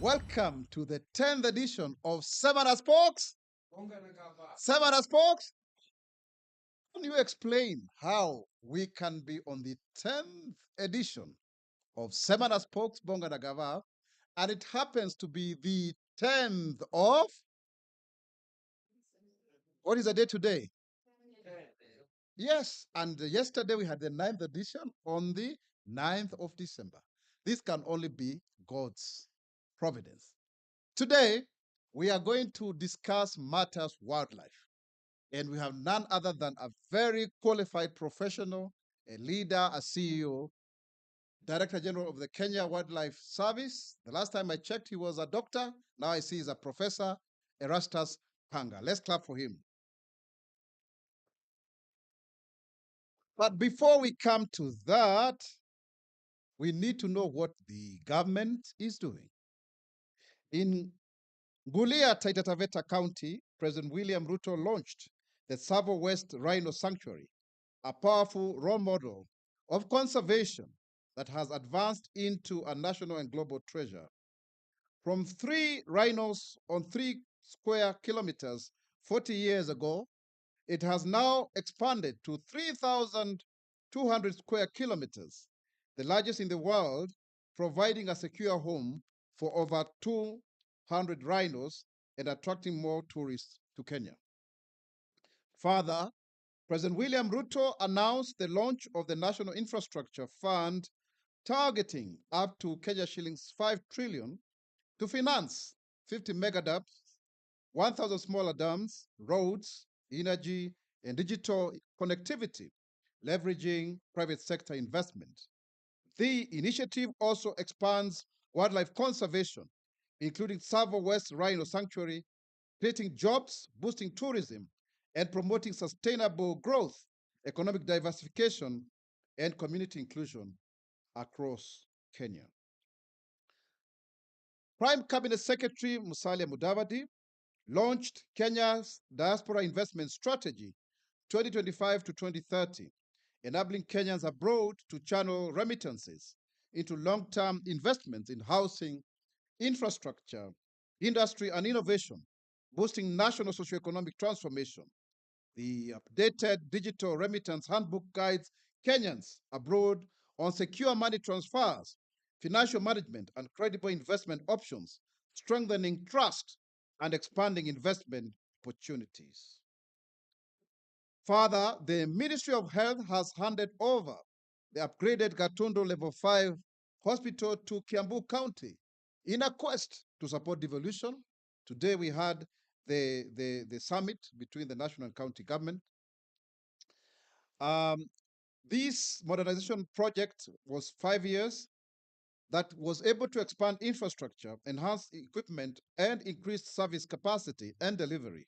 Welcome to the 10th edition of Sema Spox. Bonga na Gava. Sema Spox. Can you explain how we can be on the 10th edition of Sema Spox Bonga na Gava, and it happens to be the 10th of, what is the day today? Yes, and yesterday we had the 9th edition on the 9th of December. This can only be God's providence. Today, we are going to discuss matters wildlife. And we have none other than a very qualified professional, a leader, a CEO, Director General of the Kenya Wildlife Service. The last time I checked, he was a doctor. Now I see he's a professor, Erastus Panga. Let's clap for him. But before we come to that, we need to know what the government is doing. In Ngulia, Taita Taveta County, President William Ruto launched the Tsavo West Rhino Sanctuary, a powerful role model of conservation that has advanced into a national and global treasure. From 3 rhinos on 3 square kilometers 40 years ago, it has now expanded to 3,200 square kilometers, the largest in the world, providing a secure home for over 200 rhinos and attracting more tourists to Kenya. Further, President William Ruto announced the launch of the National Infrastructure Fund, targeting up to Kenya shillings 5 trillion to finance 50 mega dams, 1,000 smaller dams, roads, energy, and digital connectivity, leveraging private sector investment. The initiative also expands wildlife conservation, including Tsavo West Rhino Sanctuary, creating jobs, boosting tourism, and promoting sustainable growth, economic diversification, and community inclusion across Kenya. Prime Cabinet Secretary Musalia Mudavadi launched Kenya's Diaspora Investment Strategy 2025 to 2030, enabling Kenyans abroad to channel remittances into long-term investments in housing, infrastructure, industry, and innovation, boosting national socioeconomic transformation. The updated digital remittance handbook guides Kenyans abroad on secure money transfers, financial management, and credible investment options, strengthening trust and expanding investment opportunities. Further, the Ministry of Health has handed over the upgraded Gatundu Level 5 hospital to Kiambu County in a quest to support devolution. Today we had the summit between the national and county government. This modernization project was 5 years that was able to expand infrastructure, enhance equipment, and increase service capacity and delivery.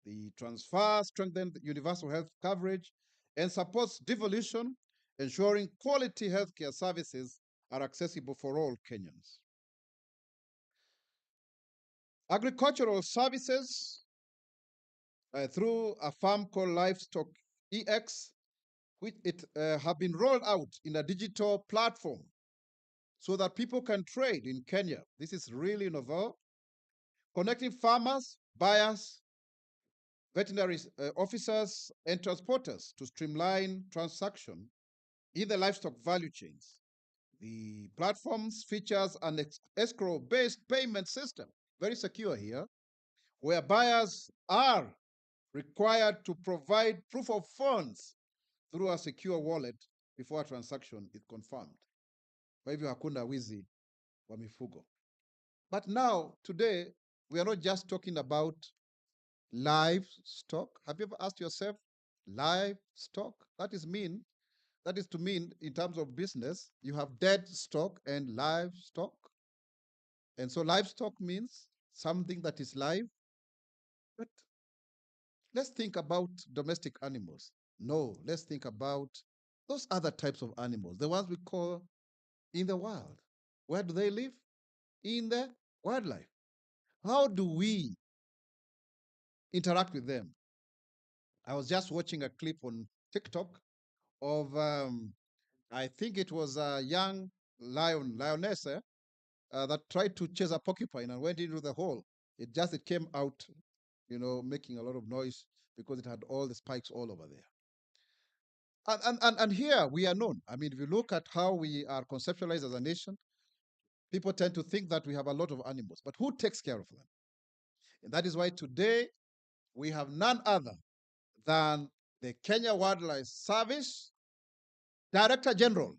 The transfer strengthened universal health coverage and supports devolution, ensuring quality healthcare services are accessible for all Kenyans. Agricultural services through a farm called Livestock EX, which have been rolled out in a digital platform so that people can trade in Kenya. This is really novel, connecting farmers, buyers, veterinary officers, and transporters to streamline transaction in the livestock value chains. The platforms features an escrow-based payment system, very secure here, where buyers are required to provide proof of funds through a secure wallet before a transaction is confirmed. Kwa hivyo hakuna wizi wa mifugo. But now, today, we are not just talking about livestock. Have you ever asked yourself, livestock? That is to mean in terms of business, you have dead stock and livestock. And so livestock means something that is live. But let's think about domestic animals. No, let's think about those other types of animals, the ones we call in the wild. Where do they live? In the wildlife. How do we interact with them? I was just watching a clip on TikTok of, I think it was a young lioness that tried to chase a porcupine and went into the hole. It came out, making a lot of noise because it had all the spikes all over there. And here we are known. I mean, if you look at how we are conceptualized as a nation, people tend to think that we have a lot of animals, but who takes care of them? And that is why today we have none other than the Kenya Wildlife Service Director General,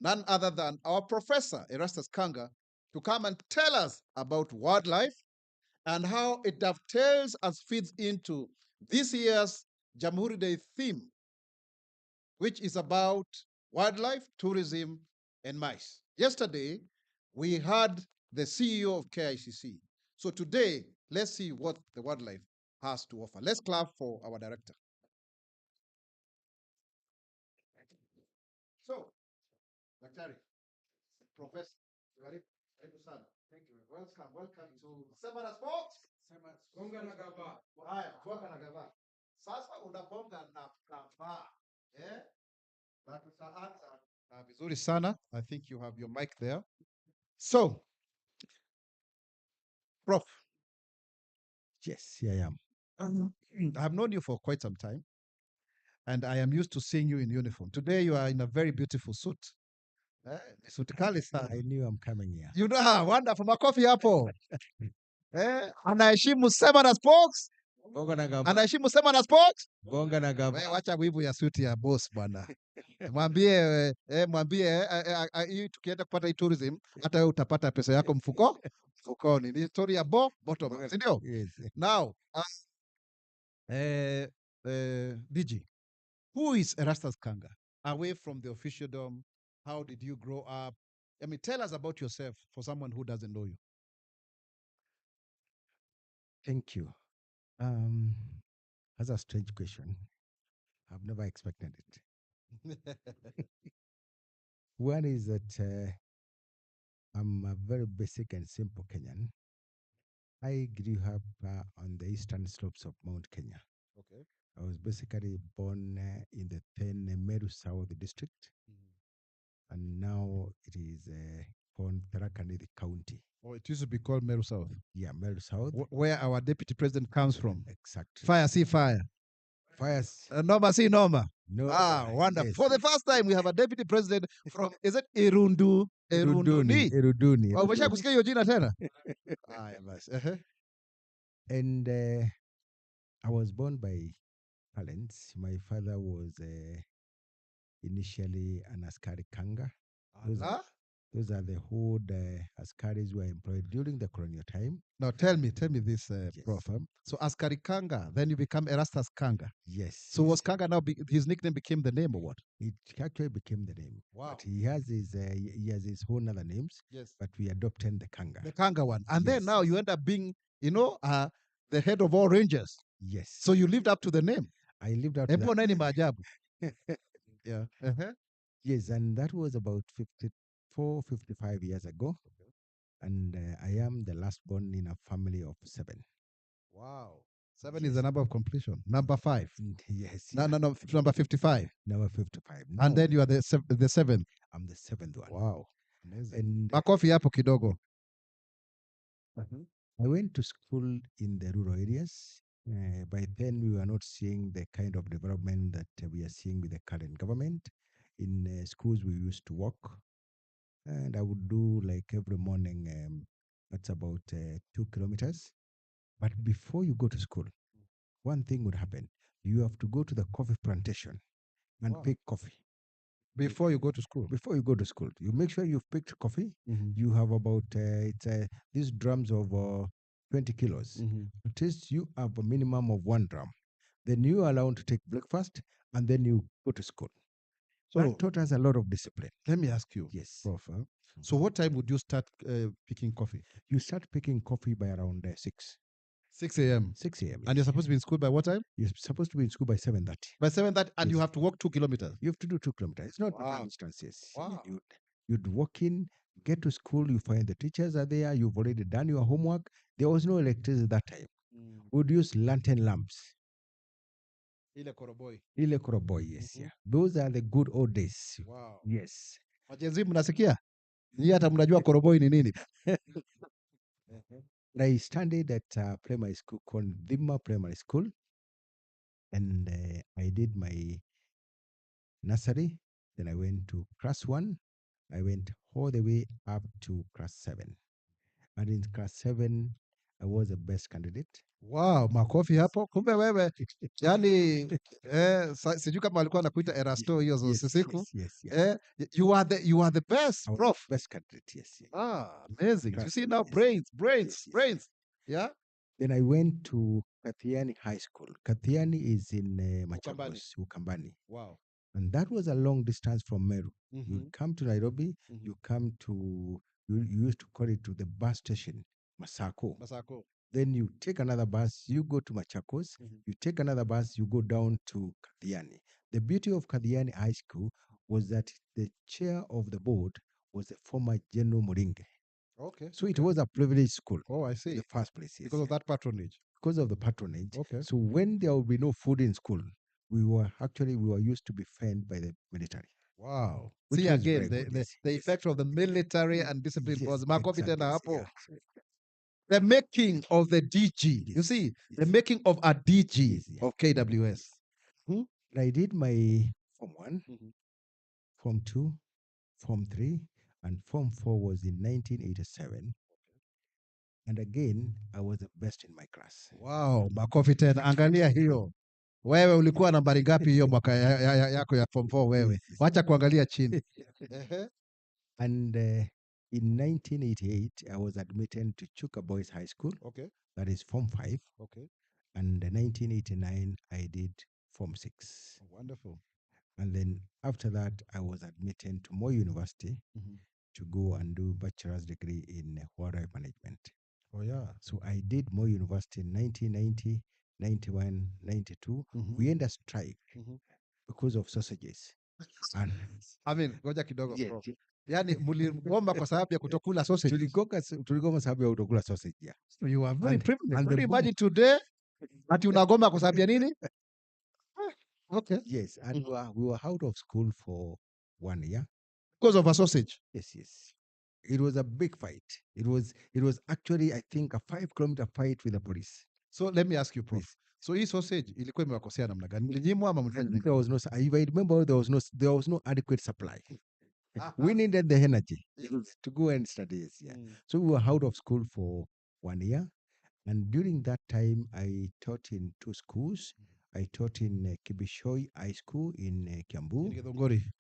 none other than our Professor Erastus Kanga, to come and tell us about wildlife and how it dovetails and feeds into this year's Jamhuri Day theme, which is about wildlife, tourism, and mice. Yesterday, we had the CEO of KICC. So today, let's see what the wildlife has to offer. Let's clap for our director. So, Daktari, Professor, karibu sana. Thank you. Welcome to Sema na Spox. Bonga na Gava. Haya, Bonga na Gava. Sasa unabonga na Gava. Eh? Na tutaanza vizuri sana. I think you have your mic there. So, Prof. Yes, here I am. I've known you for quite some time, and I am used to seeing you in uniform. Today, you are in a very beautiful suit. Suit kali sana. I knew I'm coming here. You know, wonderful. Makofi hapo. Anaheshimu Sema na Spox. Bonga na Gava. Anaheshimu Sema na Spox. Bonga na Gava. Wewe wacha wivu ya suti ya boss bwana. Mwambie hii tukienda kupata hii tourism, hata wewe utapata pesa yako mfukoni. Ni story ya bottom up, si ndio? Yes. Now, DG, who is Erastus Kanga? Away from the officialdom, how did you grow up? I mean, tell us about yourself for someone who doesn't know you. Thank you. That's a strange question. I've never expected it. One is that I'm a very basic and simple Kenyan. I grew up on the eastern slopes of Mount Kenya. Okay. I was basically born in the then Meru South district, and now it is called Tharaka Nithi County. Oh, it used to be called Meru South. Yeah, Meru South. Where our deputy president comes from. Exactly. Fire, see fire. Fires. Norma, see Norma. No. Wonderful. Yes. For the first time, we have a deputy president from, is it Irundu? Irunduni. Eruduni. Umesha kusikia hiyo jina tena? Basi. And I was born by parents. My father was initially an askari kanga. Those are the old askaris who were employed during the colonial time. Now tell me this, Yes. Prof. So Askari Kanga, then you become Erastus Kanga. Yes. So was Kanga now, his nickname became the name or what? It actually became the name. Wow. But he has his own other names. Yes. But we adopted the Kanga. The Kanga one. And then Yes. now you end up being, the head of all rangers. Yes. So you lived up to the name. I lived out to Epo that. nani maajabu. Yeah. Yes, and that was about 55 years ago. And I am the last born in a family of 7. Wow. 7 Yes. is the number of completion. Number 5. Yes. No, number 55. Number 55. And No, then you are the 7th. I'm the 7th one. Wow. Amazing. And Makofi hapo kidogo. I went to school in the rural areas. By then, we were not seeing the kind of development that we are seeing with the current government. In schools, we used to walk. And I would do like every morning, that's about 2 kilometers. But before you go to school, one thing would happen. You have to go to the coffee plantation and Wow. pick coffee. Before you go to school. Before you go to school, you make sure you've picked coffee. Mhm. You have about these drums of 20 kilos. Mhm. At least you have a minimum of 1 drum. Then you are allowed to take breakfast and then you go to school. So that taught us a lot of discipline. Let me ask you, Yes. Prof. So what time would you start picking coffee? You start picking coffee by around 6. 6 a.m. 6 a.m. And you're supposed to be in school by what time? You're supposed to be in school by 7:30. By 7:30, and you Yes. have to walk 2 kilometers. You have to do 2 kilometers. It's not Wow. long distances. Wow. You'd walk in, get to school, you find the teachers are there, you've already done your homework. There was no electricity that time. We'd use lantern lamps. Ile koroboi. Ile koroboi, yes. Mhm. Yeah. Those are the good old days. Wow. Yes. Majenzi mnasikia? Nyie hata mnajua koroboi ni nini? I studied at a primary school called Dhima Primary School, and I did my nursery. Then I went to class 1. I went all the way up to class 7. And in class 7, I was the best candidate. Wow, makofi hapo. Kumbe wewe yani sijui kama alikuwa anakuita Erasto hiyo siku. You are the best, prof. Best candidate, yes. Amazing. You see now, brains. Yeah. Then I went to Kathiani High School. Kathiani is in Machakos, Ukambani. Wow. And that was a long distance from Meru. Mm-hmm. You come to Nairobi, you come to, you used to call it to the bus station, Masako. Then you take another bus, you go to Machakos, you take another bus, you go down to Kathiani. The beauty of Kathiani High School was that the chair of the board was the former General Moringe. Okay. So it was a privileged school. Oh, I see. In the first place. Yes, because of that patronage. Because of the patronage. Okay. So when there would be no food in school, we were used to be fed by the military. Wow. Which See was again very good, the effect of the military and discipline. Yes, Makofi exactly, tena hapo. yeah. The making of the DG. You see, the making of a DG of KWS. I did my Form 1, Form 2, Form 3, and Form 4 was in 1987. And again, I was the best in my class. Wow, makofi tena. Angalia hiyo. Wewe ulikuwa nambari ngapi hiyo mwaka yako ya Form 4 wewe? Wacha kuangalia chini. And in 1988, I was admitted to Chuka Boys High School. Okay. That is Form 5. Okay. And in 1989, I did Form 6. Oh, wonderful. And then after that, I was admitted to Moi University to go and do bachelor's degree in wildlife management. Oh, yeah. So I did Moi University in 1990, 91, 92. We ended a strike because of sausages. And I mean, ngoja kidogo. Yeah. Yani mligoma kwa sababu ya kutokula sausage. Tuligoma sababu ya kutokula sausage. Yeah. So you are very privileged. And imagine today ati unagoma kwa sababu ya nini? Okay. Yes, and we were out of school for 1 year because of a sausage. Yes. It was a big fight. It was actually, I think, a 5-kilometer fight with the police. So let me ask you, Prof. Yes. So hii sausage ilikuwa imewakosea namna gani? Mlinyimwa ama mlifanya nini? There was no, if I remember, there was no adequate supply. We needed the energy to go and study. Yeah. So we were out of school for 1 year. And during that time, I taught in 2 schools. I taught in Kibishoi High School in Kiambu. In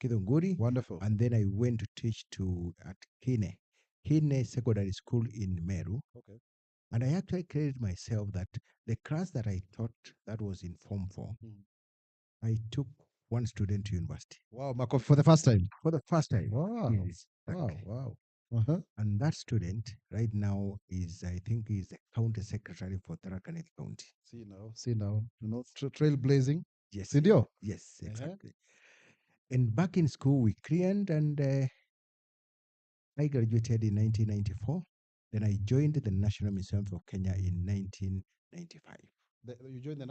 Kidongori. Wonderful. And then I went to teach at Hine Secondary School in Meru. Okay. And I actually credit myself that the class that I taught, that was in Form 4, I took 1 student to university. Wow, for the first time? For the first time. Wow. Yes. Wow. And that student right now is, I think, is the county secretary for Tharaka Nithi County. See now. You know, trailblazing. Yes. Sindio? Yes, exactly. And back in school, we cleared, and I graduated in 1994. Then I joined the National Museums of Kenya in 1995. You joined the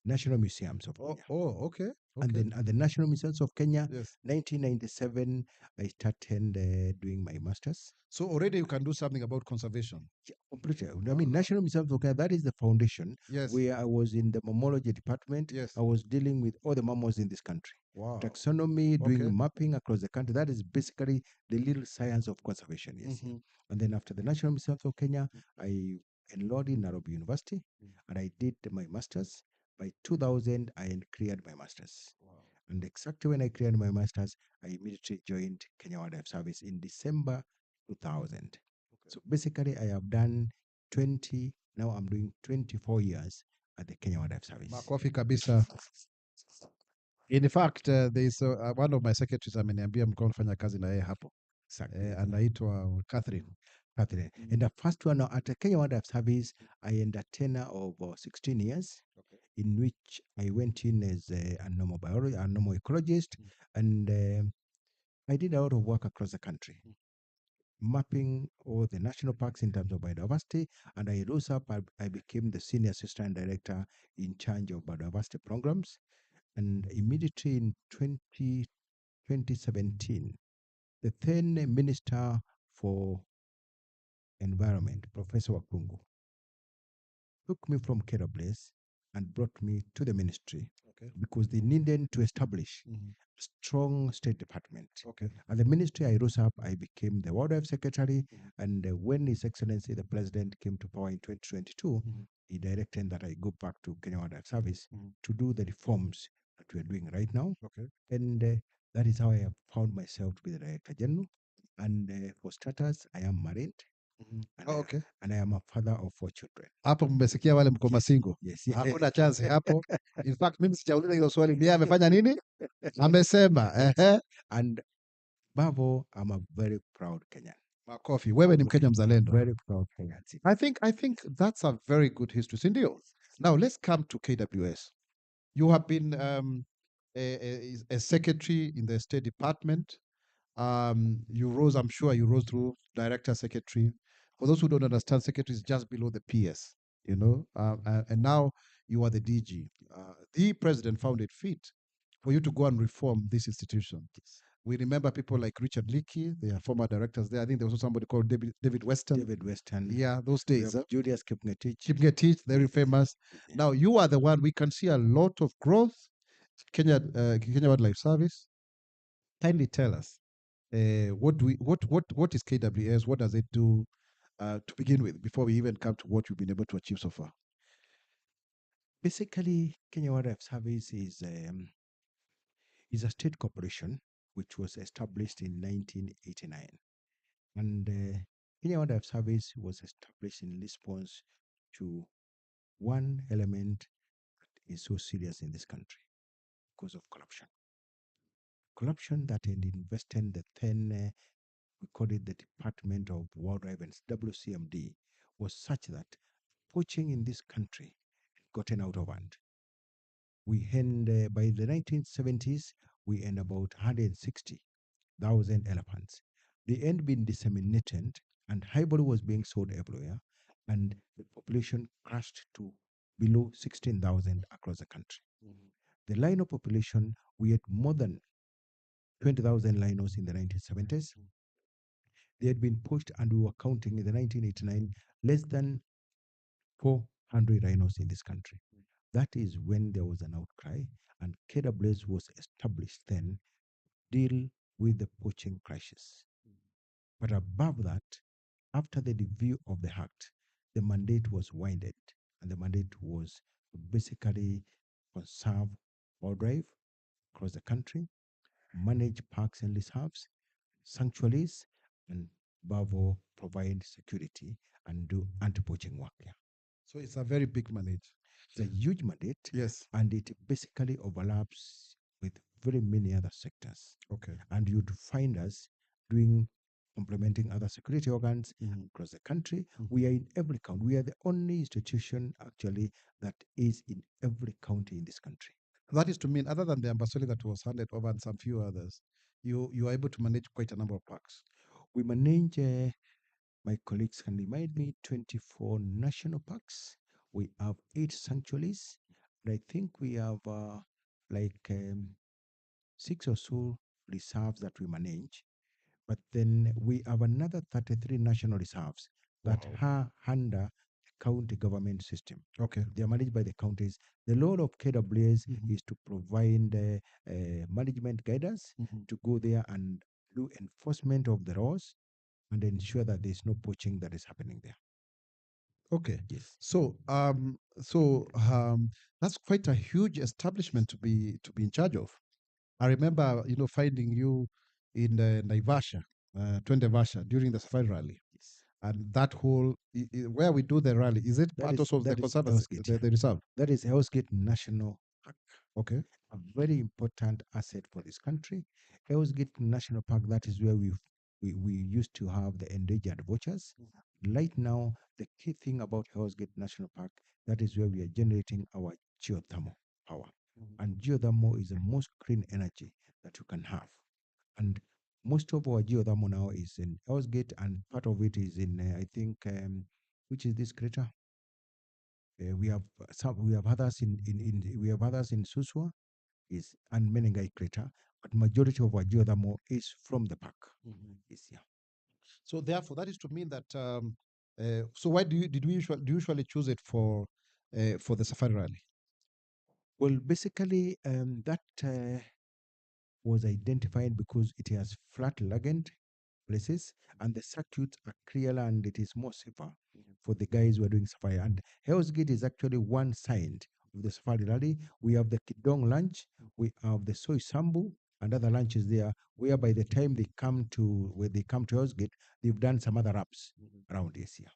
National Museums of Kenya. Oh, okay. And then at the National Museums of Kenya, yes. 1997, I started doing my master's. So already you can do something about conservation. Yeah, completely. I mean, National Museums of Kenya, that is the foundation. Yes. Where I was in the mammalogy department. Yes. I was dealing with all the mammals in this country. Wow. Taxonomy, doing mapping across the country. That is basically the little science of conservation. Yes. And then after the National Museums of Kenya, I enrolled in NAIROBI University, and I did my master's. By 2000, I cleared my master's. Wow. And exactly when I cleared my master's, I immediately joined Kenya Wildlife Service in December 2000. Okay. So basically, I have done 20, now I'm doing 24 years at the Kenya Wildlife Service. Makofi kabisa. In fact, there is one of my secretaries ameniambia mko nafanya kazi na yeye hapo. Exactly. Anaitwa Catherine. And the first one at the Kenya Wildlife Service, I had a tenure of 16 years, in which I went in as a normal ecologist, and I did a lot of work across the country, mapping all the national parks in terms of biodiversity, and I rose up, I became the senior assistant director in charge of biodiversity programs, and immediately in 2017, the then minister for Environment, Professor Wakungu, took me from KWS and brought me to the ministry Okay. because they needed to establish Mhm. a strong state department. Okay. At the ministry, I rose up, I became the Wildlife Secretary, Mhm. and when His Excellency the President came to power in 2022, Mhm. he directed that I go back to Kenya Wildlife Service Mhm. to do the reforms that we are doing right now. Okay. And that is how I have found myself to be the Director General. And for starters, I am married, Mhm. and, Oh, okay. and I am a father of 4 children. Hapo mmesikia wale mko masingo. Yes. Hakuna chance hapo. In fact, mimi sijauliza hilo swali. Ndiye amefanya nini? Amesema. Ehe. And Bavo, I'm a very proud Kenyan. Makofi. Wewe ni Mkenya mzalendo. Very proud Kenyan. I think that's a very good history. Sindio? Now let's come to KWS. You have been a secretary in the State Department. You rose, I'm sure you rose through director secretary. For those who don't understand, secretary is just below the PS, you know, and now you are the DG. The president found it fit for you to go and reform this institution. We remember people like Richard Leakey, they are former directors there. I think there was also somebody called David Weston. David Weston. Yeah, those days. Julius Kipngetich. Kipngetich, very famous. Yeah. Now you are the one, we can see a lot of growth. Kenya Wildlife Service. Kindly tell us, what is KWS? What does it do to begin with, before we even come to what you've been able to achieve so far? Basically, Kenya Wildlife Service is a state corporation which was established in 1989. And Kenya Wildlife Service was established in response to one element that is so serious in this country because of corruption. Corruption that had invested the then, we call it the Department of Wildlife and WCMD, was such that poaching in this country had gotten out of hand. We had, by the 1970s, we had about 160,000 elephants. They had been disseminated, and ivory was being sold everywhere, and the population crashed to below 16,000 across the country. The rhino population, we had more than 20,000 rhinos in the 1970s. They had been pushed, and we were counting in the 1989 less than 400 rhinos in this country. That is when there was an outcry, and KWS was established then to deal with the poaching crisis. But above that, after the review of the Act, the mandate was winded, and the mandate was to basically conserve wildlife across the country, manage parks and reserves, sanctuaries, and above all, provide security and do anti-poaching work. Yeah. So it's a very big mandate. It's a huge mandate, Yes. and it basically overlaps with very many other sectors. Okay. And you'd find us doing implementing other security organs across the country. We are in every county. We are the only institution actually that is in every county in this country. That is to mean, other than the Ambassador that was handed over and some few others, you are able to manage quite a number of parks. We manage, my colleagues can remind me, 24 national parks. We have 8 sanctuaries. And I think we have like 6 or so reserves that we manage. But then we have another 33 national reserves that are under the county government system. Okay. They are managed by the counties. The role of KWS is to provide management guidance to go there and do enforcement of the laws and ensure that there is no poaching that is happening there. Okay. Yes. So that's quite a huge establishment to be in charge of. I remember, finding you in Naivasha, Twende Vasha, during the Safari Rally. Yes. And that whole, where we do the rally, is it part also of the conservancy, the reserve? That is Hell's Gate National Park. Okay. A very important asset for this country. Hell's Gate National Park, that is where we used to have the endangered vultures. Right now, the key thing about Hell's Gate National Park, that is where we are generating our geothermal power. And geothermal is the most clean energy that you can have. And most of our geothermal now is in Hell's Gate, and part of it is in, I think, which is this crater? We have others we have others in Suswa, is and Menengai crater, but majority of our geothermal is from the park. Is here. So therefore, that is to mean that. So why do you usually choose it for the safari rally? Well, basically, that was identified because it has flat lagged places and the circuits are clearer and it is more safer for the guys who are doing safari. And Hell's Gate is actually one side of the safari rally. We have the Kidong Lunch, we have the Soy Sambu and other lunches there, where by the time they come to Hell's Gate, they've done some other wraps around this year.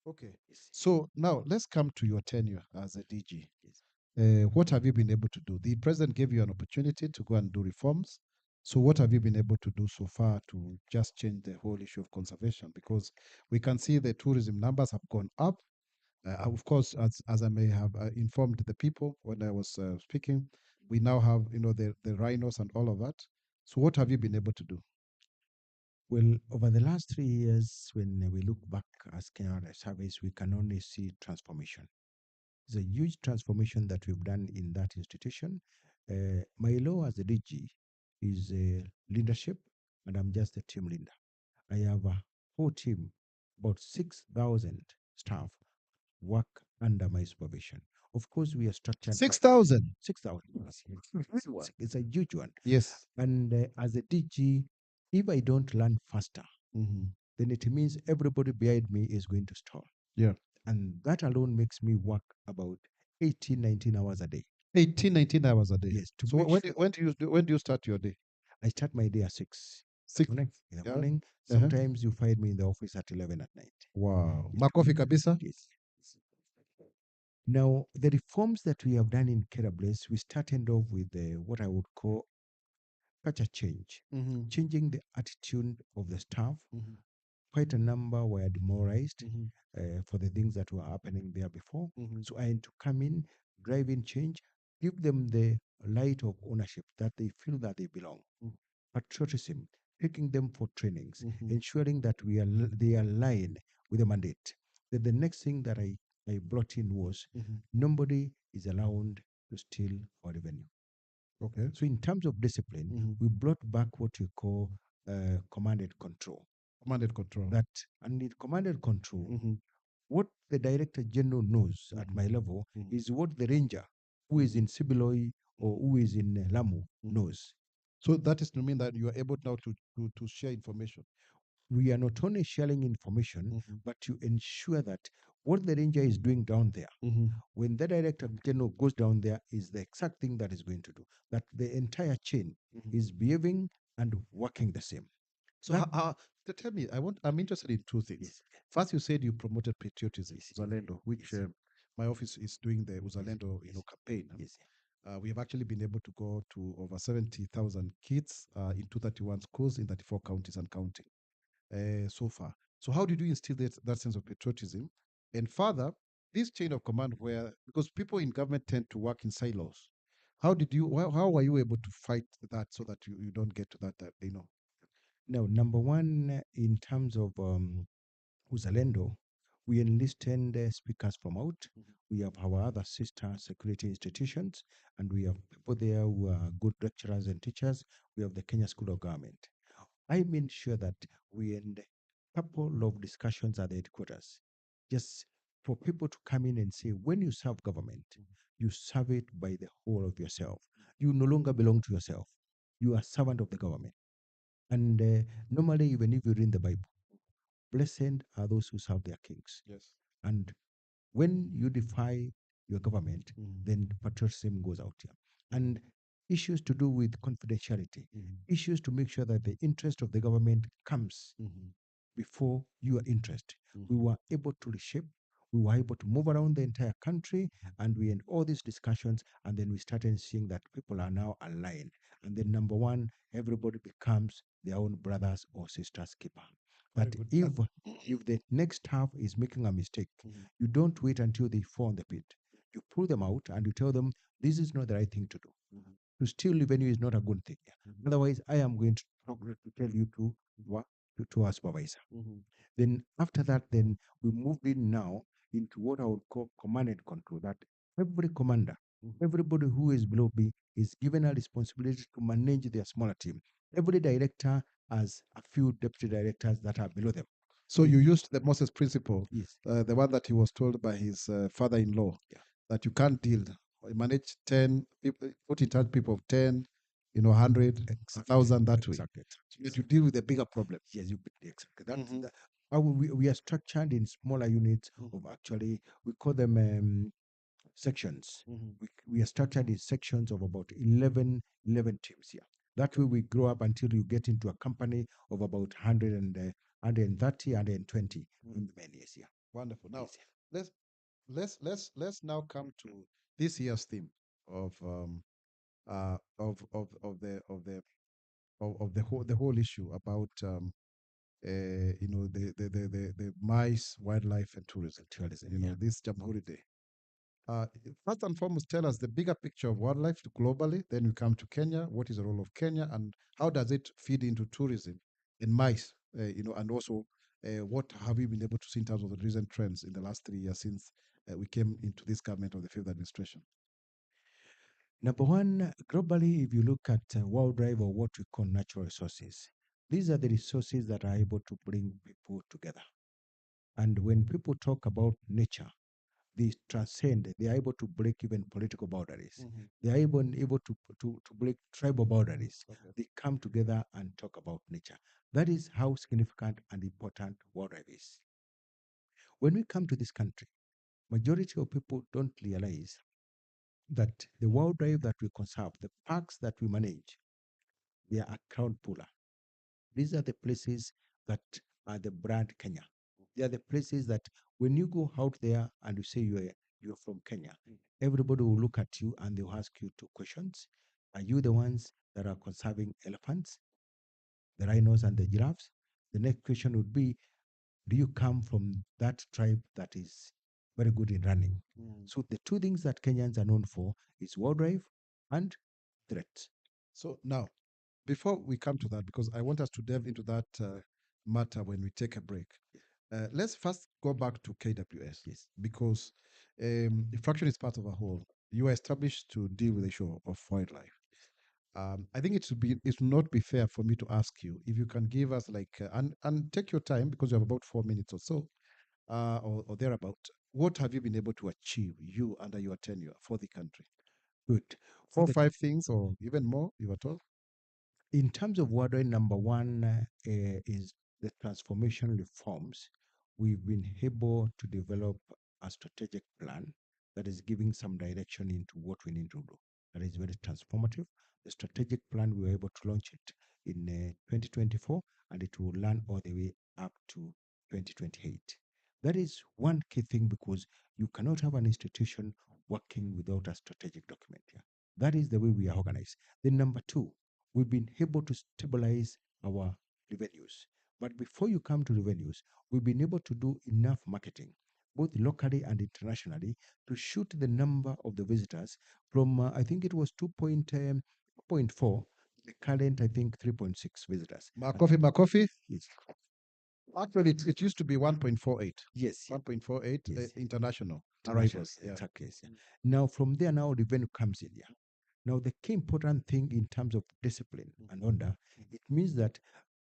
Okay. Yes. So now let's come to your tenure as a DG. Yes. What have you been able to do? The president gave you an opportunity to go and do reforms. So what have you been able to do so far to just change the whole issue of conservation? Because we can see the tourism numbers have gone up. Of course, as I may have informed the people when I was speaking, we now have the rhinos and all of that. So what have you been able to do? Well, over the last 3 years, when we look back as Kenya Wildlife Service, we can only see transformation. It's a huge transformation that we've done in that institution. My role as a DG is leadership, and I'm just a team leader. I have a whole team, about 6,000 staff work under my supervision. Of course, we are structured. 6,000. 6,000. It's a huge one. Yes. And as a DG, if I don't learn faster, then it means everybody behind me is going to stall. Yeah. And that alone makes me work about 18, 19 hours a day. 18, 19 hours a day. Yes. To So make when sure when do you start your day? I start my day at 6 6 in the yeah. morning. Uh-huh. Sometimes you find me in the office at 11 at night. Wow. Yes. Makofi kabisa. Yes. Now, the reforms that we have done in Kerables, we started off with what I would call culture change, changing the attitude of the staff. Quite a number were demoralized for the things that were happening there before. So I had to come in, drive in change, give them the light of ownership that they feel that they belong. Patriotism, taking them for trainings, ensuring that they align with the mandate. Then the next thing that I brought in was nobody is allowed to steal our revenue. Okay. So in terms of discipline, we brought back what you call commanded control. Commanded control. That and in commanded control, what the director general knows at my level is what the ranger who is in Sibiloi or who is in Lamu knows. So that is to mean that you are able now to share information. We are not only sharing information, but to ensure that what the ranger is doing down there, when the director general goes down there, is the exact thing that is going to do. That the entire chain is behaving and working the same. So tell me, I'm interested in two things. Yes. First, you said you promoted patriotism, Yes. Uzalendo, which Yes. my office is doing the Uzalendo, campaign. Yes. We have actually been able to go to over 70,000 kids in 231 schools in 34 counties and counting so far. So how did you instill that sense of patriotism? And further, this chain of command where, because people in government tend to work in silos, how were you able to fight that so that you don't get to that? Now, number one, in terms of Uzalendo, we enlisted speakers from out. We have our other sister security institutions, and we have people there who are good lecturers and teachers. We have the Kenya School of Government. I made sure that we had a couple of discussions at the headquarters, just for people to come in and say, when you serve government, you serve it by the whole of yourself. You no longer belong to yourself. You are servant of the government. And normally, even if you read the Bible, blessed are those who serve their kings. Yes. And when you defy your government, then patriotism goes out here. And issues to do with confidentiality, issues to make sure that the interest of the government comes before your interest. We were able to reshape, we were able to move around the entire country, and we had all these discussions, and then we started seeing that people are now aligned. And then number one, everybody becomes their own brothers or sisters keeper. Very That good. if the next staff is making a mistake, you don't wait until they fall on the pit. You pull them out and you tell them this is not the right thing to do. To steal revenue is not a good thing. Otherwise, I am going to tell you to our supervisor. Then after that, then we moved in now into what I would call command and control. That every commander, everybody who is below me is given a responsibility to manage their smaller team. Every director as a few deputy directors that are below them. So you used the Moses principle, Yes. the one that he was told by his father-in-law, Yeah. that you can't deal. You manage 10 people, put in charge people of 10, 100, 1,000 that way. Exactly. But you deal with a bigger problem. Yes, exactly. That, how we are structured in smaller units of actually, we call them sections. We are structured in sections of about 11 teams here. That way we grow up until you get into a company of about 100 and 130, 120 in the main years here. Wonderful. Now, Yes. let's now come to this year's theme of the whole issue about the mice, wildlife, and tourism. This Jamhuri Day. First and foremost, tell us the bigger picture of wildlife globally. Then we come to Kenya. What is the role of Kenya, and how does it feed into tourism and mice? And also what have we been able to see in terms of the recent trends in the last 3 years since we came into this government of the fifth administration? Number one, globally, if you look at wildlife or what we call natural resources, these are the resources that are able to bring people together. And when people talk about nature, they transcend, they are able to break even political boundaries. They are able to break tribal boundaries. Okay. They come together and talk about nature. That is how significant and important wildlife is. When we come to this country, majority of people don't realize that the wildlife that we conserve, the parks that we manage, they are a crown puller. These are the places that are the brand Kenya. They are the places that when you go out there and you say you're from Kenya, everybody will look at you and they'll ask you two questions. Are you the ones that are conserving elephants, the rhinos and the giraffes? The next question would be, do you come from that tribe that is very good in running? So the two things that Kenyans are known for is wildlife and threats. So now, before we come to that, because I want us to delve into that matter when we take a break, let's first go back to KWS. Yes. Because fraction is part of a whole. You are established to deal with the issue of wildlife. I think it should not be fair for me to ask you if you can give us and take your time because you have about 4 minutes or so, or thereabout. What have you been able to achieve, you under your tenure, for the country? Good. 4 or 5 things, or even more, you are told? In terms of wildlife, number one is the transformation reforms. We've been able to develop a strategic plan that is giving some direction into what we need to do. That is very transformative. The strategic plan, we were able to launch it in 2024, and it will run all the way up to 2028. That is one key thing because you cannot have an institution working without a strategic document here. That is the way we are organized. Then number two, we've been able to stabilize our revenues. But before you come to revenues, we've been able to do enough marketing, both locally and internationally, to shoot the number of the visitors from, I think it was 2.4, the current, I think, 3.6 visitors. Makofi. Yes. Actually, it used to be 1.48. Yes. 1.48 Yes. international International, arrivals. Yeah. exactly. Yes, yeah. Now, from there, now revenue comes in. Yeah. Now, the key important thing in terms of discipline and order, it means that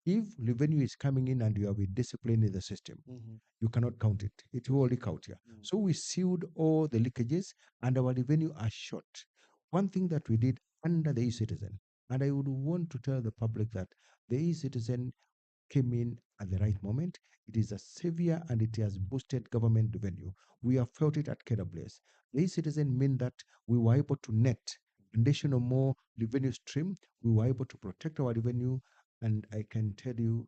if revenue is coming in and you have a discipline in the system, you cannot count it. It will leak out here. So we sealed all the leakages and our revenue are short. One thing that we did under the e-citizen, and I would want to tell the public that the e-citizen came in at the right moment. It is a savior and it has boosted government revenue. We have felt it at KWS. The e-citizen mean that we were able to net additional more revenue stream. We were able to protect our revenue. And I can tell you,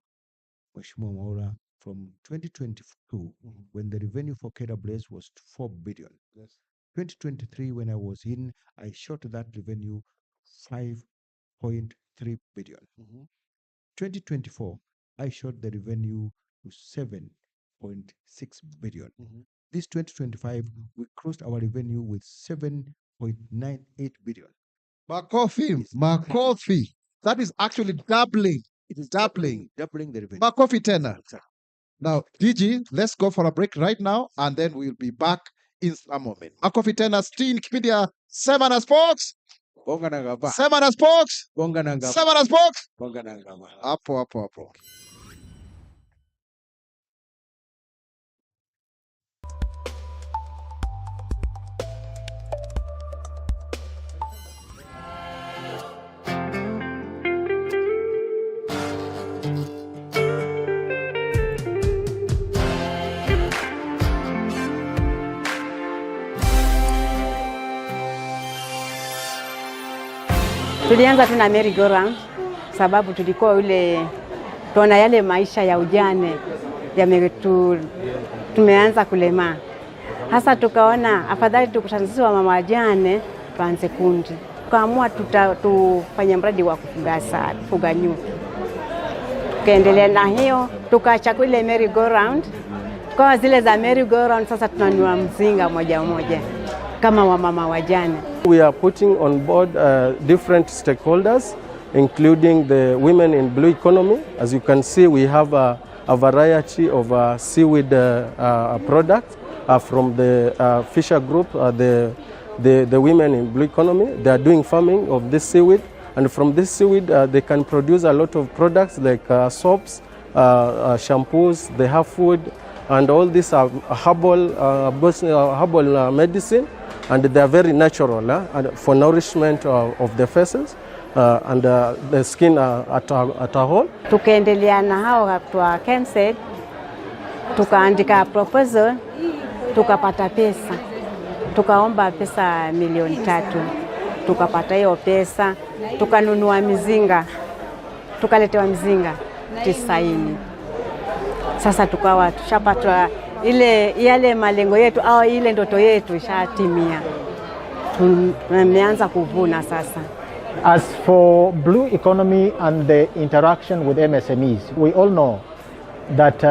Mheshimiwa Mwaura, from 2022, when the revenue for KWS was 4 billion. Yes. 2023, when I was in, I shot that revenue 5.3 billion. 2024, I shot the revenue to 7.6 billion. This 2025, we closed our revenue with 7.98 billion. Makofi. Yes. Makofi. That is actually doubling. It is Doubling. doubling the revenue. Makofi tena. Exactly. Now, DG, let's go for a break right now, and then we'll be back in a moment. Makofi tena, Steen Kipidia, Sema na Spox. Bonga na Gava. Sema na Spox. Bonga na Gava. Sema na Spox. Bonga na Gava. Hapo. Tulianza tu na merry go round sababu tulikuwa tuona yale maisha ya ujane tumeanza kulemaa. Hasa tukaona afadhali tukutane sisi wamama wajane tuanze kundi. Tukaamua tufanye mradi wa kufuga nyuki. Tukaendelea na hiyo, tukachagua ile merry go round. Kwa zile za merry go round sasa tunanua mzinga moja kama wamama wajane. We are putting on board different stakeholders, including the women in blue economy. As you can see, we have a variety of seaweed products from the fisher group, the women in blue economy. They are doing farming of this seaweed, and from this seaweed they can produce a lot of products like soaps, shampoos, they have food, and all these are herbal medicine. And they are very natural for nourishment of the faces and the skin at a whole. Tukaendelea na hao watu wa KEMSED, tukaandika proposal, tukapata pesa. Tukaomba pesa 3 million. Tukapata hiyo pesa, tukanunua mizinga. Tukaletewa mizinga 90. Sasa tukawa tushapata yale malengo yetu au ile ndoto yetu ishatimia. Tumeanza kuvuna sasa. As for blue economy and the interaction with MSMEs, we all know that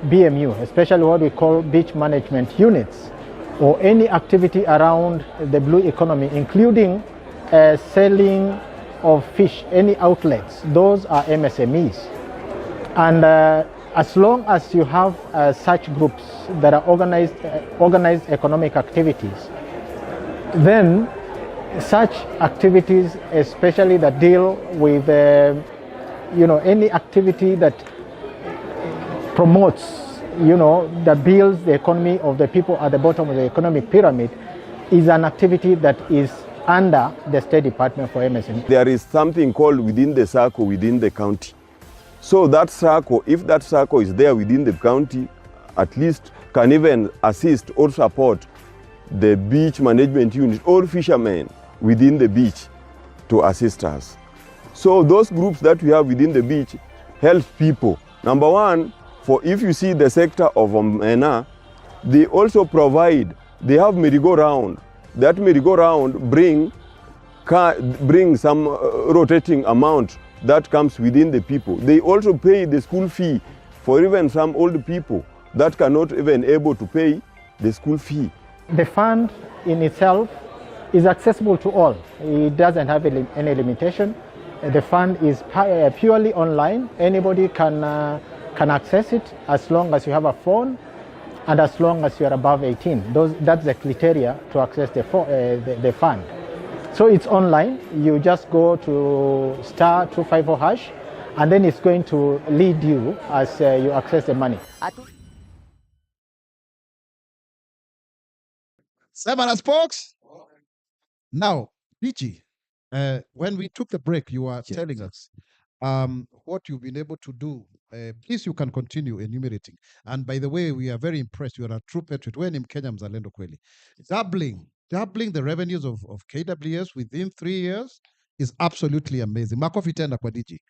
BMU, especially what we call beach management units, or any activity around the blue economy, including selling of fish, any outlets, those are MSMEs. And as long as you have such groups that are organized economic activities, then such activities, especially that deal with any activity that promotes, that builds the economy of the people at the bottom of the economic pyramid, is an activity that is under the State Department for MSME. There is something called within the circle within the county. So that circle, if that circle is there within the county, at least can even assist or support the beach management unit or fishermen within the beach to assist us. So those groups that we have within the beach help people. Number one, for if you see the sector of Omena, they also provide, they have merry-go-round. That merry-go-round bring some rotating amount that comes within the people. They also pay the school fee for even some old people that cannot even able to pay the school fee. The fund in itself is accessible to all. It doesn't have any limitation. The fund is purely online. Anybody can access it as long as you have a phone and as long as you are above 18. That's the criteria to access the fund. So it's online. You just go to *254# and then it's going to lead you as you access the money. Sema na Spox. Now, DG, when we took the break, you were telling us what you've been able to do. Please, you can continue enumerating. And by the way, we are very impressed. You are a true patriot. When in Kenya mzalendo kweli. Doubling the revenues of KWS within 3 years is absolutely amazing. Makofi tena kwa DG.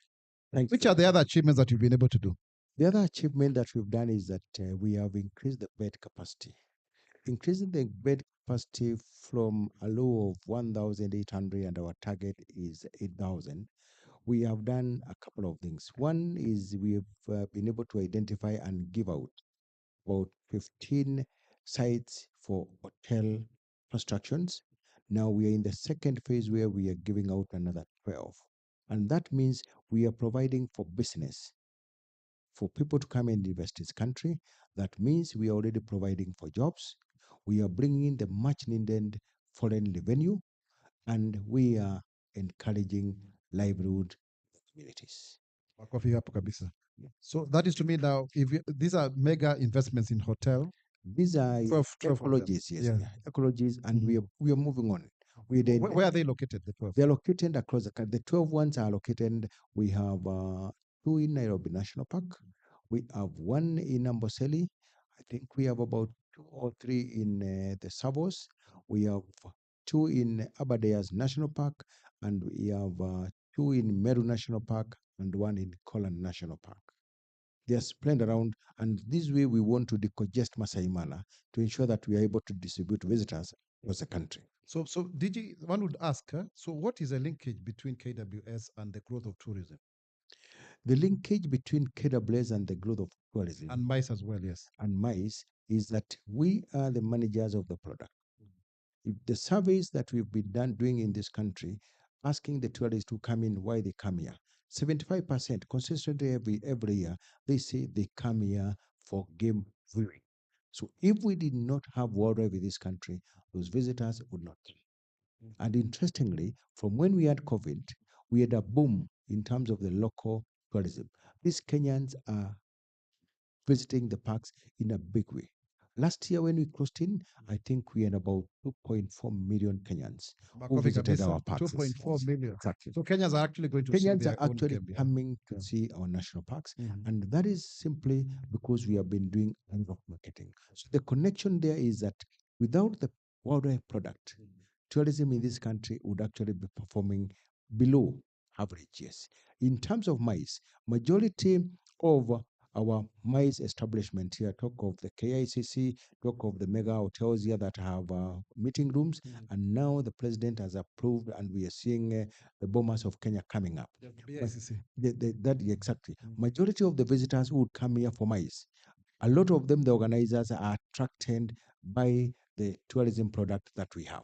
Thanks. Which are the other achievements that you've been able to do? The other achievement that we've done is that we have increased the bed capacity. Increasing the bed capacity from a low of 1,800 and our target is 8,000. We have done a couple of things. One is we have been able to identify and give out about 15 sites for hotel constructions. Now we are in the second phase where we are giving out another 12. And that means we are providing for business, for people to come and invest in this country. That means we are already providing for jobs. We are bringing in the much needed foreign revenue, and we are encouraging livelihood communities. Makofi hapo kabisa. So that is to me now, if these are mega investments in hotel. These are 12 of them. ecologies, yes, Yeah. ecologies, and we are moving on. Where are they located, the 12? They're located across the country. The 12 ones are located. We have 2 in Nairobi National Park. We have 1 in Amboseli. I think we have about 2 or 3 in the Savos. We have 2 in Aberdares National Park, and we have 2 in Meru National Park and 1 in Kolan National Park. They are spread around, and this way we want to decongest Masai Mara to ensure that we are able to distribute visitors across the country. So DG, one would ask, so what is the linkage between KWS and the growth of tourism? The linkage between KWS and the growth of tourism And MICE as well, yes. and MICE is that we are the managers of the product. If the surveys that we've been doing in this country, asking the tourists to come in, why they come here, 75% consistently every year, they say they come here for game viewing. So if we did not have wildlife in this country, those visitors would not come. And interestingly, from when we had COVID, we had a boom in terms of the local tourism. These Kenyans are visiting the parks in a big way. Last year, when we closed in, I think we had about 2.4 million Kenyans who visited our parks. 2.4 million. Exactly. So Kenyans are actually going to see Kenyans their are own actually game, yeah. coming to see our national parks, and that is simply because we have been doing a lot of marketing. So the connection there is that without the wildlife product, tourism in this country would actually be performing below average, yes. In terms of MICE, majority of our MICE establishment here, talk of the KICC, talk of the mega hotels here that have meeting rooms, and now the president has approved, and we are seeing the Bomas of Kenya coming up. BICC. Exactly. Majority of the visitors who would come here for MICE, a lot of them, the organizers, are attracted by the tourism product that we have.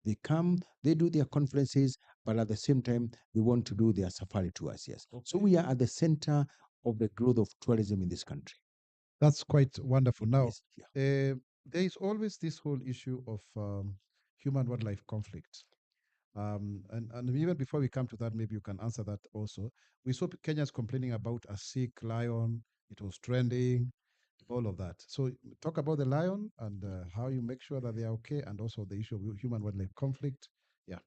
They come, they do their conferences, but at the same time, they want to do their safari tours, yes. Okay. So we are at the center of the growth of tourism in this country. That's quite wonderful. Now, Yes, yeah. there is always this whole issue of human-wildlife conflict. And even before we come to that, maybe you can answer that also. We saw Kenyans complaining about a sick lion. It was trending, all of that. So talk about the lion and how you make sure that they are okay, and also the issue of human-wildlife conflict. Yeah.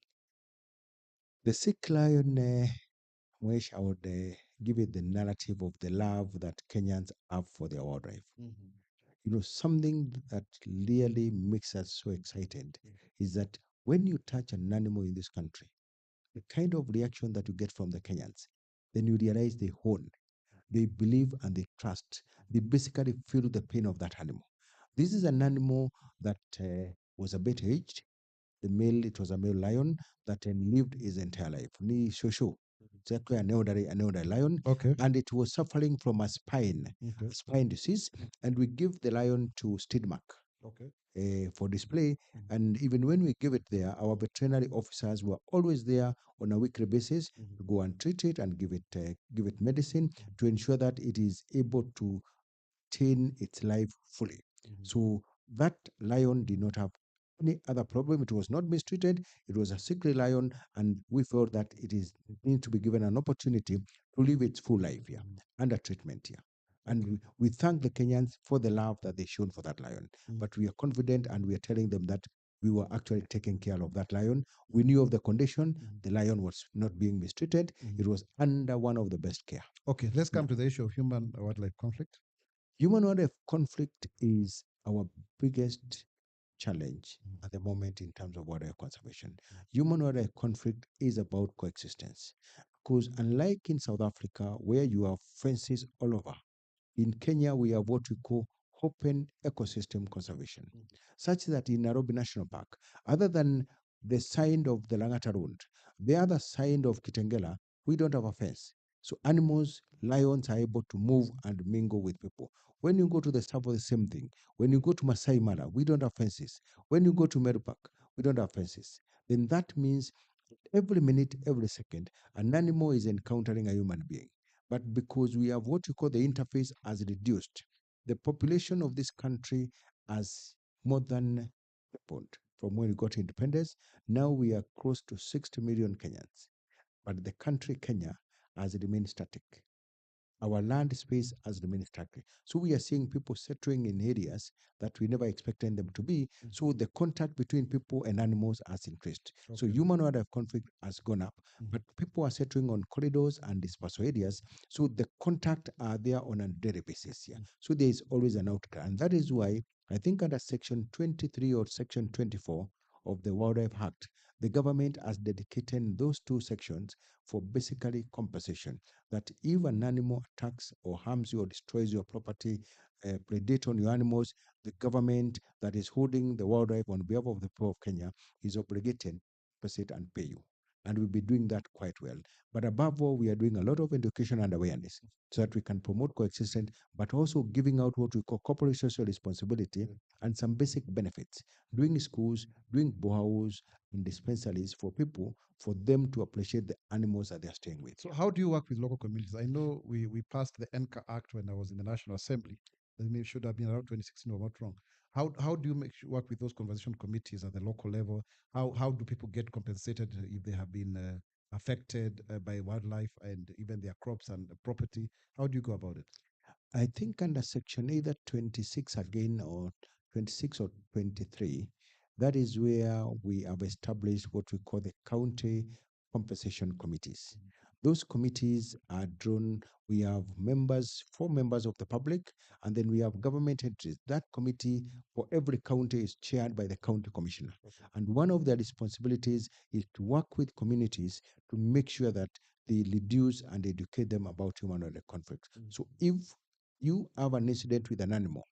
The sick lion, which I would give it the narrative of the love that Kenyans have for their wildlife. You know, something that really makes us so excited is that when you touch an animal in this country, the kind of reaction that you get from the Kenyans, then you realize they own, they believe, and they trust. They basically feel the pain of that animal. This is an animal that was a bit aged. The male, it was a male lion that lived his entire life. Ni shosho. It's actually an elderly lion. Okay. And it was suffering from a spine disease. And we give the lion to Stidmark. Okay. For display, and even when we give it there, our veterinary officers were always there on a weekly basis to go and treat it and give it medicine to ensure that it is able to retain its life fully. So that lion did not have any other problem. It was not mistreated. It was a sickly lion, and we felt that it needs to be given an opportunity to live its full life here under treatment here. And we thank the Kenyans for the love that they shown for that lion. But we are confident, and we are telling them that we were actually taking care of that lion. We knew of the condition. The lion was not being mistreated. It was under one of the best care. Okay, let's come to the issue of human-wildlife conflict. Human-wildlife conflict is our biggest challenge at the moment in terms of wildlife conservation. Human-wildlife conflict is about coexistence. Because unlike in South Africa, where you have fences all over, in Kenya, we have what we call open ecosystem conservation, such that in Nairobi National Park, other than the side of the Langata Road, the other side of Kitengela, we don't have a fence. So animals, lions are able to move and mingle with people. When you go to the Savo, the same thing. When you go to Masai Mara, we don't have fences. When you go to Meru Park, we don't have fences. Then that means every minute, every second, an animal is encountering a human being. But because we have what you call the interface has reduced, the population of this country has more than tripled. from when we got independence. Now we are close to 60 million Kenyans. But the country, Kenya, has remained static. Our land space has remained static. So we are seeing people settling in areas that we never expected them to be. So the contact between people and animals has increased. So human wildlife conflict has gone up, but people are settling on corridors and dispersal areas. So the contact are there on a daily basis here. So there is always an outcry. And that is why I think under Section 23 or Section 24 of the Wildlife Act, the government has dedicated those two sections for basically compensation. That if an animal attacks or harms you or destroys your property, predate on your animals, the government that is holding the wildlife on behalf of the people of Kenya is obligated to compensate and pay you. And we'll be doing that quite well. But above all, we are doing a lot of education and awareness so that we can promote coexistence, but also giving out what we call corporate social responsibility and some basic benefits. Doing schools, doing boreholes and dispensaries for people, for them to appreciate the animals that they are staying with. So how do you work with local communities? I know we passed the NCA Act when I was in the National Assembly. That maybe should have been around 2016 or not wrong. How do you work with those conservation committees at the local level? How do people get compensated if they have been affected by wildlife and even their crops and property? How do you go about it? I think under section either 26 again or 26 or 23, that is where we have established what we call the county compensation committees. Those committees are drawn, we have members, 4 members of the public, and then we have government entities. That committee for every county is chaired by the county commissioner. And one of their responsibilities is to work with communities to make sure that they reduce and educate them about human wildlife conflict. So if you have an incident with an animal,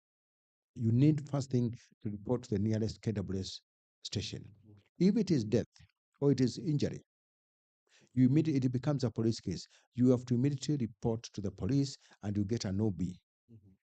you need first thing to report to the nearest KWS station. If it is death or it is injury, you immediately, it becomes a police case. You have to immediately report to the police and you get an OB.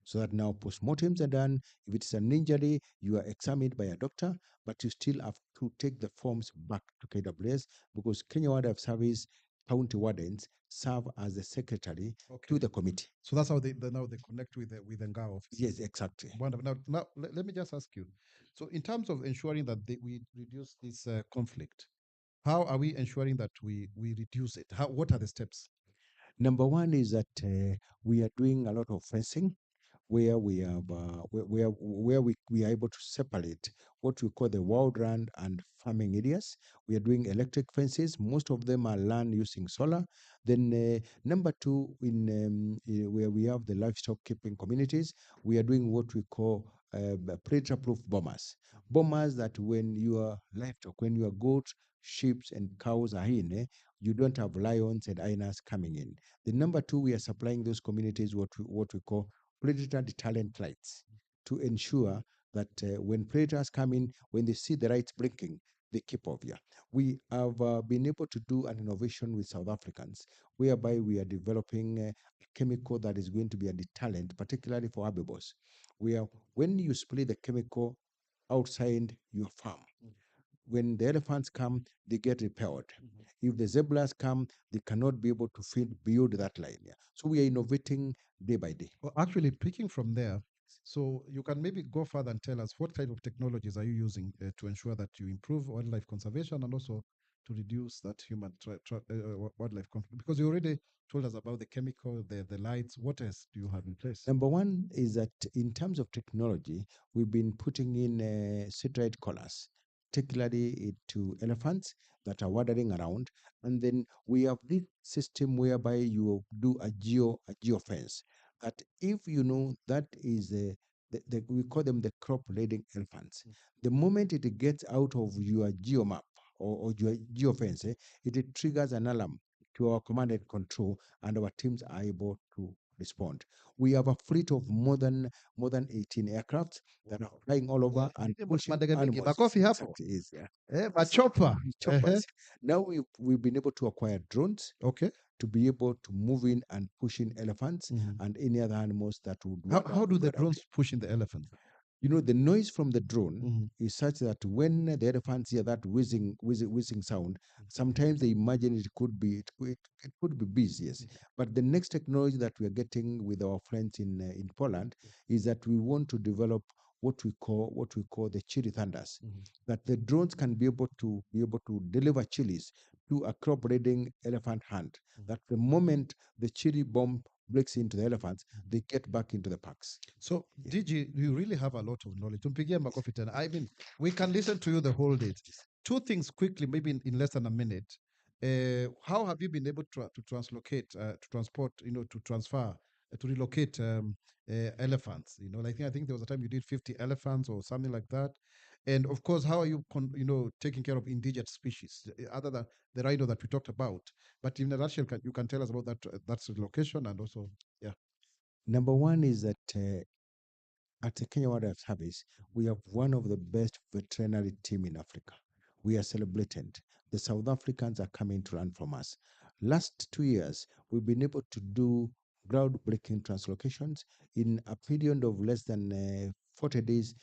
So that now postmortems are done. If it's an injury, you are examined by a doctor, but you still have to take the forms back to KWS because Kenya Wildlife Service county wardens serve as the secretary to the committee. So that's how they now they connect with the Ngao office. Yes, exactly. Wonderful. Now let me just ask you. So in terms of ensuring that we reduce this conflict, how are we ensuring that we reduce it? What are the steps? Number one is that we are doing a lot of fencing where we have where we are able to separate what we call the wild land and farming areas. We are doing electric fences. Most of them are land using solar. Then number two, in where we have the livestock keeping communities, we are doing what we call predator-proof bombers. Bombers that when your livestock, when your goats, sheep, and cows are in, you don't have lions and hyenas coming in. The number two, we are supplying those communities what we call predator deterrent lights to ensure that when predators come in, when they see the lights blinking, they keep off. Yeah, we have been able to do an innovation with South Africans, whereby we are developing a chemical that is going to be a deterrent, particularly for herbivores. Where when you spray the chemical outside your farm, when the elephants come, they get repelled. If the zebras come, they cannot be able to feed beyond that line. Yeah. So we are innovating day by day. Well, actually, picking from there, so you can maybe go further and tell us what type of technologies are you using to ensure that you improve wildlife conservation and also to reduce that human wildlife conflict? Because you already told us about the chemical, the lights. What else do you have in place? Number one is that in terms of technology, we've been putting in satellite collars, particularly to elephants that are wandering around. And then we have this system whereby you do a geo fence. That if you know that is we call them the crop raiding elephants. The moment it gets out of your geo map or your geo fence, it triggers an alarm to our command and control, and our teams are able to respond. We have a fleet of more than 18 aircraft that are flying all over and pushing animals. Makofi hapo. Exactly, is, yeah. Machopa. Choppers. Now we've been able to acquire drones Okay. to be able to move in and push in elephants and any other animals that would. How do the drones push in the elephant? You know, the noise from the drone is such that when the elephants hear that whizzing sound, sometimes they imagine it could be bees, yes. But the next technology that we are getting with our friends in Poland is that we want to develop what we call the chili thunders, that the drones can be able to deliver chilies to a crop breeding elephant hunt. That the moment the chili bomb breaks into the elephants, they get back into the packs. So, DG, you really have a lot of knowledge. Tumpigie makofi tena. I mean, we can listen to you the whole day. Two things quickly, maybe in less than a minute. How have you been able to translocate, to transport, to transfer, to relocate elephants? I think there was a time you did 50 elephants or something like that. And of course, how are you, taking care of endangered species other than the rhino that we talked about? But in a nutshell, you can tell us about that that's relocation and also, yeah. Number one is that at the Kenya Wildlife Service, we have one of the best veterinary team in Africa. We are celebrated. The South Africans are coming to learn from us. Last 2 years, we've been able to do groundbreaking translocations in a period of less than 40 days,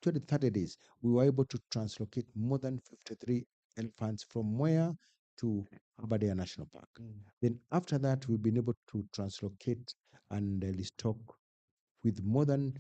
30 days. We were able to translocate more than 53 elephants from Moya to HARAMBEE National Park. Then after that, we've been able to translocate and restock with more than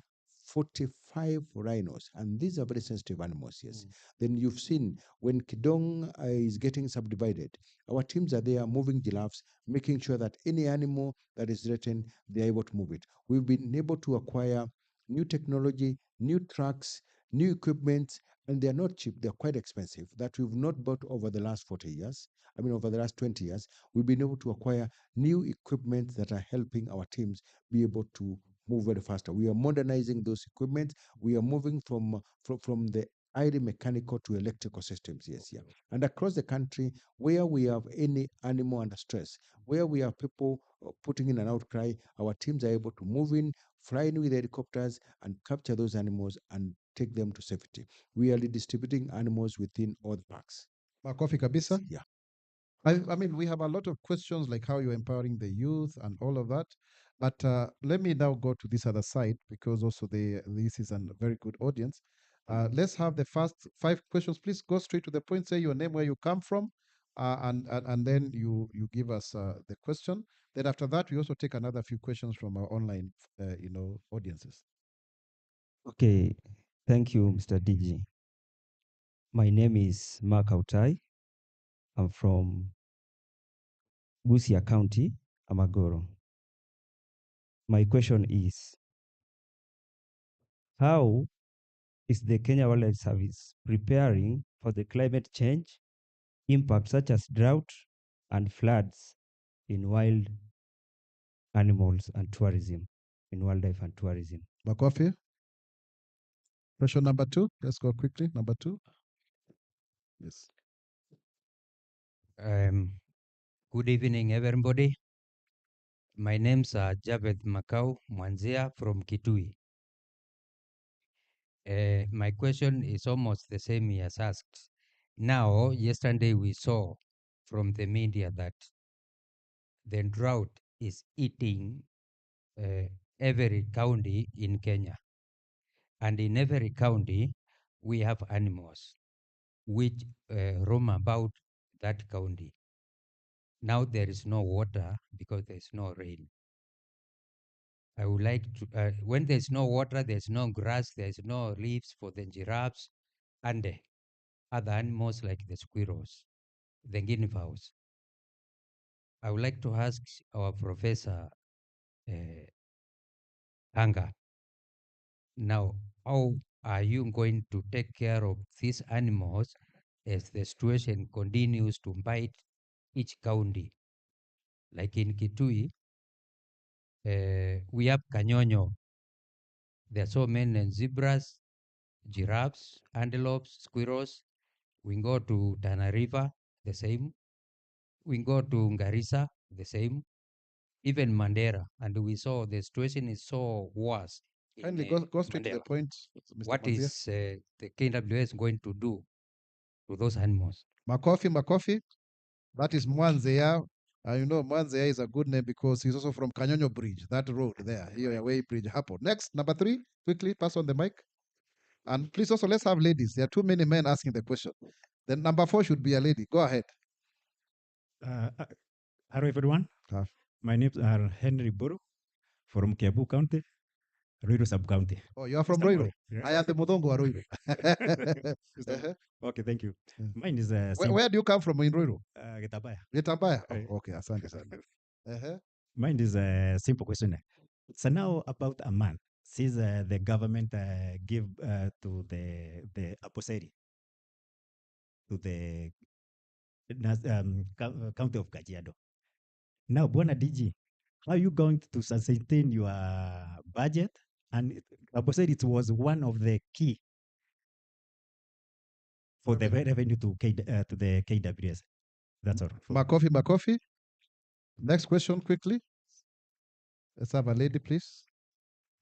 45 rhinos, and these are very sensitive animals, yes. Then you've seen when Kidong is getting subdivided, our teams are there moving giraffes, making sure that any animal that is threatened, they're able to move it. We've been able to acquire new technology, new trucks, new equipment, and they're not cheap, they're quite expensive, that we've not bought over the last 40 years. Over the last 20 years, we've been able to acquire new equipment that are helping our teams be able to move very faster. We are modernizing those equipment. We are moving from the highly mechanical to electrical systems. Yes, yeah. And across the country, where we have any animal under stress, where we have people putting in an outcry, our teams are able to move in, fly in with helicopters, and capture those animals and take them to safety. We are redistributing animals within all the parks. Makofi kabisa. Yeah. I mean, we have a lot of questions like how you're empowering the youth and all of that. But let me now go to this other side because also this is a very good audience. Let's have the first 5 questions. Please go straight to the point. Say your name, where you come from, and then you give us the question. Then after that, we also take another few questions from our online, audiences. Okay, thank you, Mr. DG. My name is Mark Autai. I'm from Busia County, Amagoro. My question is, how is the Kenya Wildlife Service preparing for the climate change impacts such as drought and floods in wild animals and tourism, in wildlife and tourism? Makofi. Question number 2. Let's go quickly. Number 2. Yes. Good evening, everybody. My name's Javed Makau Mwanzia from Kitui. My question is almost the same he has asked. Now, yesterday we saw from the media that the drought is eating every county in Kenya. And in every county, we have animals which roam about that county. Now there is no water because there is no rain. I would like to, when there's no water, there's no grass, there's no leaves for the giraffes and the other animals like the squirrels, the guinea fowls. I would like to ask our Professor Anga, now, how are you going to take care of these animals as the situation continues to bite each county? Like in Kitui, we have Kanyonyo. There are so many zebras, giraffes, antelopes, squirrels. We go to Tana River, the same. We go to Garissa, the same. Even Mandera, and we saw the situation is so worse. Kindly go straight to the point, Mr. What Manzia. is the KWS going to do to those animals? Makofi. That is Mwanzia. Mwanzia is a good name because he's also from Kanyonyo Bridge, that road there, here, Way Bridge, Hapo. Next, number 3, quickly, pass on the mic. And please also, let's have ladies. There are too many men asking the question. Then number 4 should be a lady. Go ahead. Hello, everyone. My name is Henry Buru from Kiabu County. Ruiru sub-county. Oh, you are from Mr. Roiro. Moi, yeah. I am the Mudongo wa Roiro. Mr. Okay, thank you. Mm. Mine is Where do you come from in Roiro? Getabaya. Getabaya. Eh. Oh, okay, asante sana. Mine is a simple question. So now about a man, since the government give to the Aposeri, to the county of Kajiado. Now, Bwana DG, how are you going to sustain your budget? And Aposeri, it was one of the key for the revenue to the KWS. That's all. Makofi. Next question quickly. Let's have a lady, please.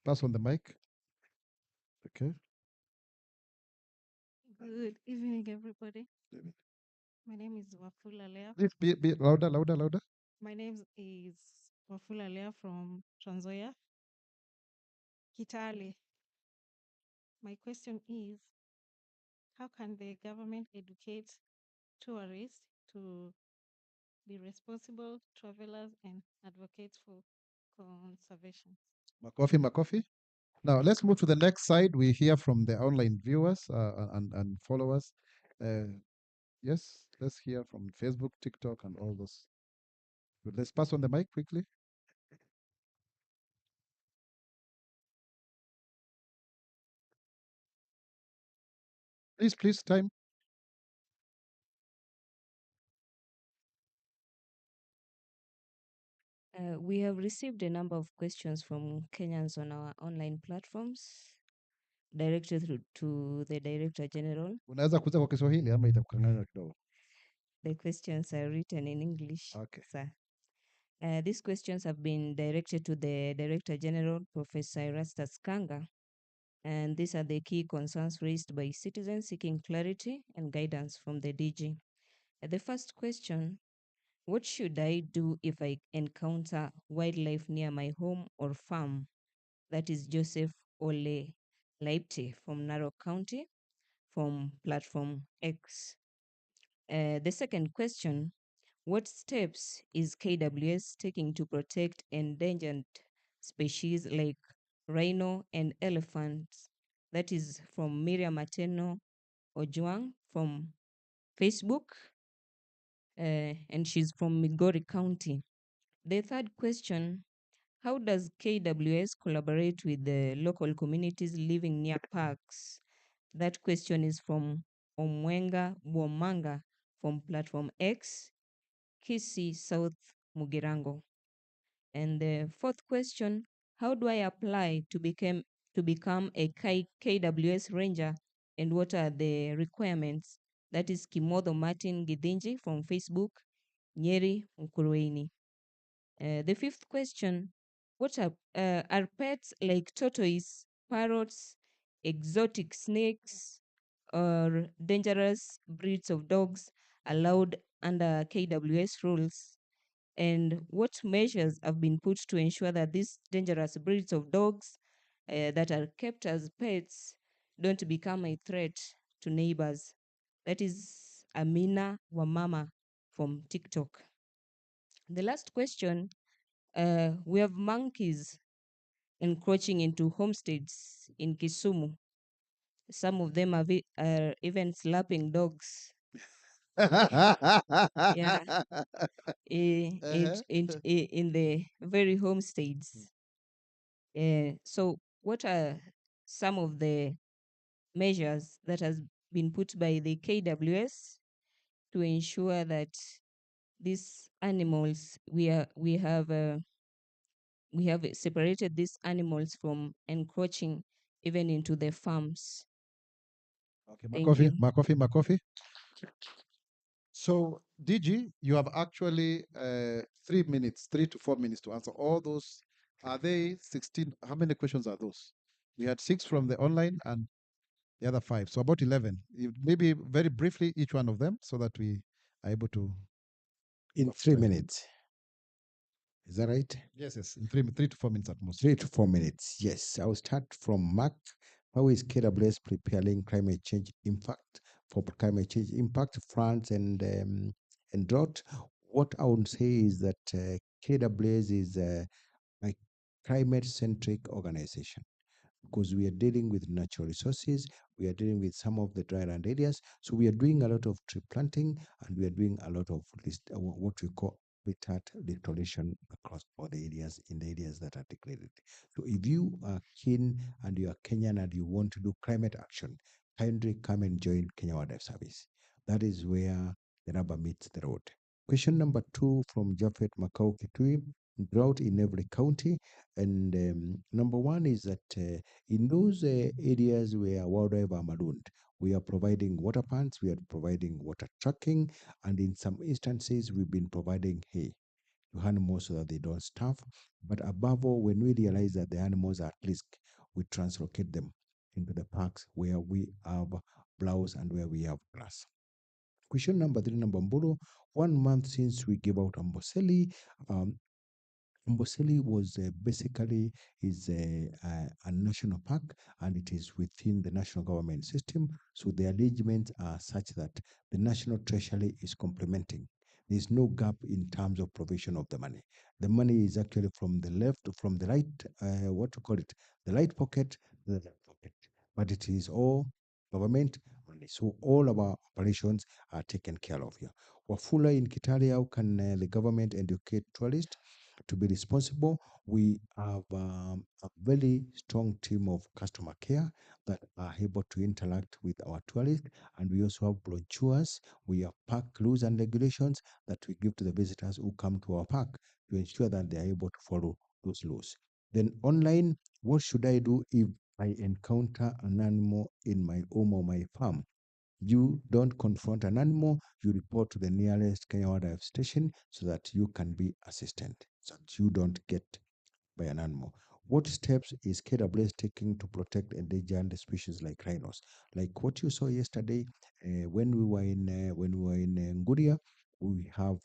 Pass on the mic. Okay. Good evening, everybody. My name is Wafula Lea. Please be louder. My name is Wafula Lea from Transoya, Kitale. My question is, how can the government educate tourists to be responsible travelers and advocate for conservation? Makofi. Now let's move to the next side. We hear from the online viewers and followers. Yes, let's hear from Facebook, TikTok, and all those. Good. Let's pass on the mic quickly. Please, time. We have received a number of questions from Kenyans on our online platforms directed to the Director General. Unaweza kuuza kwa Kiswahili ama itakukanganya kidogo? The questions are written in English, Okay. sir. These questions have been directed to the Director General, Professor Erastus Kanga, and these are the key concerns raised by citizens seeking clarity and guidance from the DG. The first question, what should I do if I encounter wildlife near my home or farm? That is Joseph Ole Leipte from Narok County from platform X. The second question, what steps is KWS taking to protect endangered species like rhino and elephants? That is from Miriam Ateno Ojuang from Facebook, and she's from Migori County. The third question, how does KWS collaborate with the local communities living near parks? That question is from Omwenga Womanga from Platform X, Kisi South Mugirango. And the fourth question, how do I apply to become a KWS ranger and what are the requirements? That is Kimodo Martin Gidinji from Facebook, Nyeri Mkurueni. The fifth question, what are pets like tortoise, parrots, exotic snakes, or dangerous breeds of dogs allowed under KWS rules? And what measures have been put to ensure that these dangerous breeds of dogs that are kept as pets don't become a threat to neighbors? That is Amina Wamama from TikTok. The last question, we have monkeys encroaching into homesteads in Kisumu. Some of them are even slapping dogs. Yeah, in the very homesteads. So, what are some of the measures that has been put by the KWS to ensure that these animals we have separated these animals from encroaching even into the farms? Okay, Thank you. Makofi. So, DG, you have actually 3 minutes, 3 to 4 minutes to answer all those. Are they 16? How many questions are those? We had 6 from the online and the other 5. So about 11. Maybe very briefly, each one of them, so that we are able to. In 3 minutes. Is that right? Yes. In 3 to 4 minutes at most. 3 to 4 minutes. Yes. I'll start from Mark. How is KWS preparing climate change impact for climate change impact, floods and drought? What I would say is that KWS is a climate-centric organization. because we are dealing with natural resources, we are dealing with some of the dry land areas. So we are doing a lot of tree planting, and we are doing a lot of what we call habitat restoration across all the areas, in the areas that are declared. So if you are keen and you are Kenyan and you want to do climate action, kindly come and join Kenya Wildlife Service. That is where the rubber meets the road. Question number 2 from Jafet Makau Kitui: drought in every county. And number 1 is that in those areas where wildlife are marooned, we are providing water pans, we are providing water trucking, and in some instances, we've been providing hay to animals so that they don't starve. But above all, when we realize that the animals are at risk, we translocate them into the parks where we have browse and where we have grass. Question number 3, number Mburu: 1 month since we gave out Amboseli. Amboseli was basically is a national park, and it is within the national government system. So the arrangements are such that the national treasury is complementing. There is no gap in terms of provision of the money. The money is actually from the left, from the right, what to call it, the right pocket, to the left pocket. But it is all government money. So all of our operations are taken care of here. Wafula in Kitale: how can the government educate tourists to be responsible? We have a very strong team of customer care that are able to interact with our tourists, and we also have brochures. We have park rules and regulations that we give to the visitors who come to our park to ensure that they are able to follow those laws. Then online: what should I do if I encounter an animal in my home or my farm? You don't confront an animal, you report to the nearest Kenya Wildlife Station so that you can be assisted, so that you don't get by an animal. What steps is KWS taking to protect endangered species like rhinos? Like what you saw yesterday when we were in Nguria, we have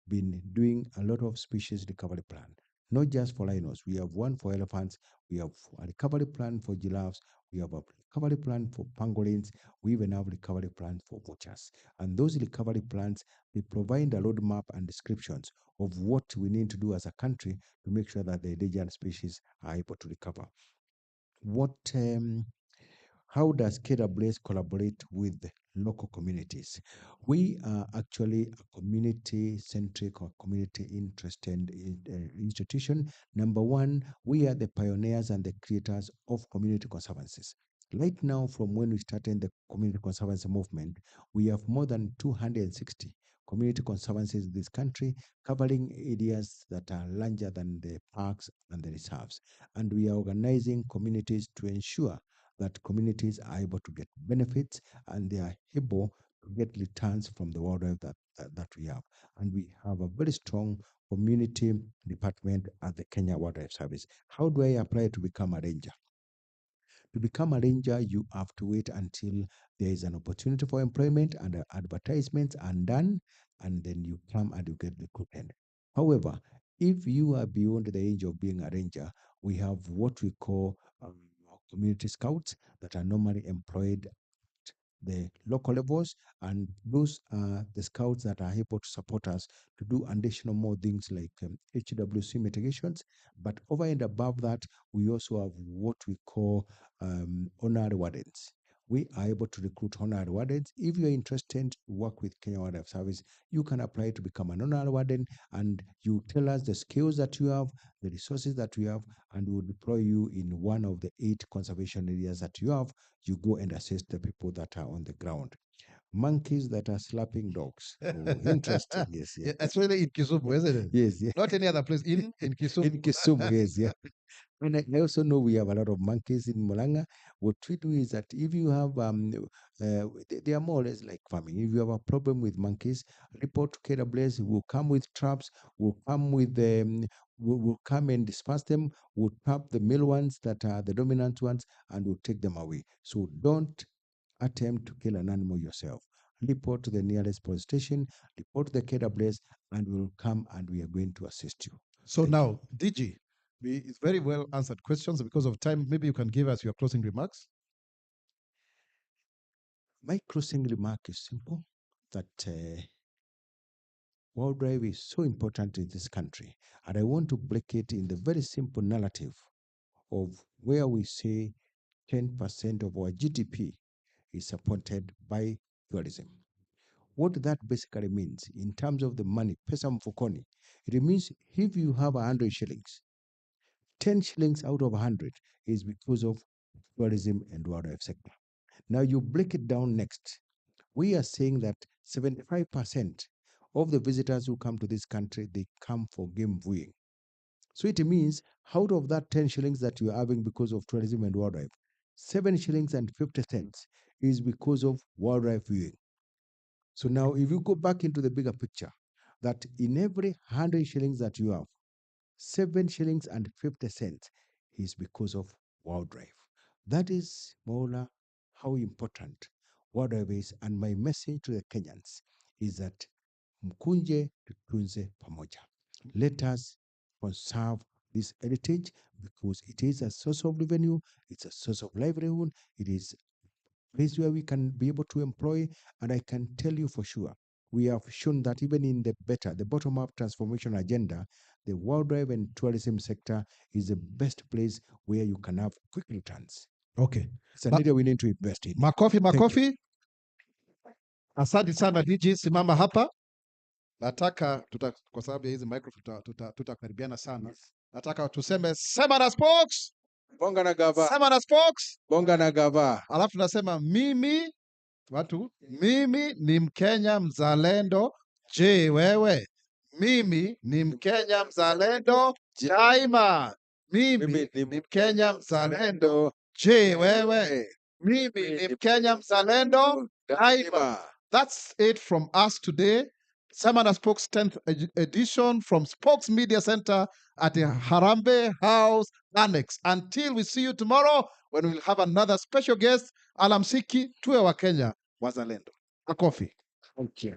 been doing a lot of species recovery plan, not just for rhinos. We have one for elephants, we have a recovery plan for giraffes, we have a recovery plan for pangolins, we even have recovery plan for vultures. And those recovery plans, they provide a roadmap and descriptions of what we need to do as a country to make sure that the endangered species are able to recover. How does KWS collaborate with local communities? We are actually a community-centric or community-interested institution. Number 1, we are the pioneers and the creators of community conservancies. Right now, from when we started the community conservancy movement, we have more than 260 community conservancies in this country, covering areas that are larger than the parks and the reserves. And we are organizing communities to ensure that communities are able to get benefits and they are able to get returns from the wildlife that we have. And we have a very strong community department at the Kenya Wildlife Service. How do I apply to become a ranger? To become a ranger, you have to wait until there is an opportunity for employment and advertisements are done, and then you come and you get recruited. However, if you are beyond the age of being a ranger, we have what we call community scouts that are normally employed the local levels, and those are the scouts that are able to support us to do additional more things like HWC mitigations. But over and above that, we also have what we call honorary wardens. We are able to recruit honorary wardens. If you're interested to work with Kenya Wildlife Service, you can apply to become an honorary warden, and you tell us the skills that you have, the resources that you have, and we will deploy you in one of the 8 conservation areas that you have. You go and assist the people that are on the ground. Monkeys that are slapping dogs. Oh, interesting. Yes, yeah. Especially in Kisumu, isn't it? Yes, yeah. Not any other place, in Kisumu. In Kisumu, yes, yeah. And I also know we have a lot of monkeys in Mulanga. What we do is that if you have, they are more or less like farming. If you have a problem with monkeys, report to KWS. We'll come with traps. We'll come with we'll come and disperse them. We'll trap the male ones that are the dominant ones, and we'll take them away. So don't attempt to kill an animal yourself. Report to the nearest police station, report to the KWS, and we'll come and we are going to assist you. So Thank now, DG, it's very well answered questions. Because of time, maybe you can give us your closing remarks. My closing remark is simple, that wildlife is so important in this country. And I want to break it in the very simple narrative of where we say 10% of our GDP is supported by tourism. What that basically means in terms of the money, pesa mfukoni, it means if you have 100 shillings, 10 shillings out of 100 is because of tourism and wildlife sector. Now you break it down next. We are saying that 75% of the visitors who come to this country, they come for game viewing. So it means out of that 10 shillings that you are having because of tourism and wildlife, 7 shillings and 50 cents is because of wildlife viewing. So now if you go back into the bigger picture, that in every 100 shillings that you have, 7 shillings and 50 cents is because of wildlife. That is more how important wildlife is. And my message to the Kenyans is that mkunje tutunze pamoja. Let us conserve this heritage because it is a source of revenue, it's a source of livelihood, it is a place where we can be able to employ. And I can tell you for sure, we have shown that even in the bottom-up transformation agenda, the wildlife and tourism sector is the best place where you can have quick returns. Okay. It's an area we need to invest in. Makofi, Thank you. makofi. Asante sana DG, simama hapa. Nataka kwa sababu ya hizi microphone tutakaribiana sana. Nataka tuseme Sema na Spox. Bonga na Gava. Sema na Spox. Bonga na Gava. Alafu tunasema mimi ni Mkenya mzalendo. Je, wewe? Mimi ni Mkenya mzalendo daima. Mimi ni Mkenya mzalendo. Je, wewe? Mimi ni Mkenya mzalendo daima. That's it from us today. Sema na Spox 10th edition from Spox Media Center at the Harambee House Annex. Until we see you tomorrow when we'll have another special guest. Alamsiki, tuwe wa Kenya wazalendo. Makofi. Thank you.